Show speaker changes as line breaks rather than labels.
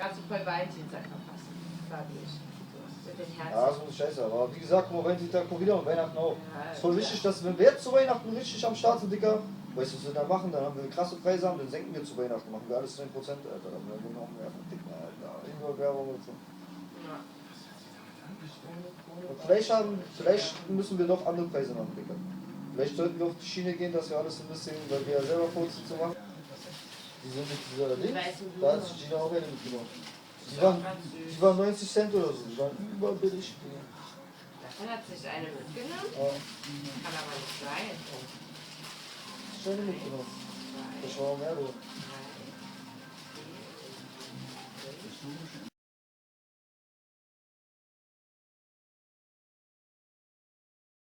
Also bei Valentinstag verpassen. Dadurch. Mit den Herzen.
Ja, so eine Scheiße. Aber wie gesagt, guck mal, Valentinstag kommt wieder und Weihnachten auch.
Ja,
Ist voll wichtig, dass wenn wir jetzt zu Weihnachten richtig am Start sind, Dicker, weißt du, was wir dann machen? Dann haben wir krasse Preise haben, dann senken wir zu Weihnachten. Machen wir alles 10%, Alter. Dann werden wir noch mehr verdicken, Alter. Irgendwo Werbung und so.
Ja.
Und vielleicht müssen wir noch andere Preise machen, Digga. Vielleicht sollten wir auf die Schiene gehen, dass wir alles ein bisschen, weil wir ja selber vorziehen zu machen. Die sind mit dieser Ding, da hat sich Gina auch eine mitgenommen. Die waren 90 Cent oder so, die waren überall billig.
Davon hat sich eine mitgenommen?
Ja.
Kann aber nicht sein.
Ich habe eine mitgenommen. Das war auch mehr, oder?
Drei, vier, fünf,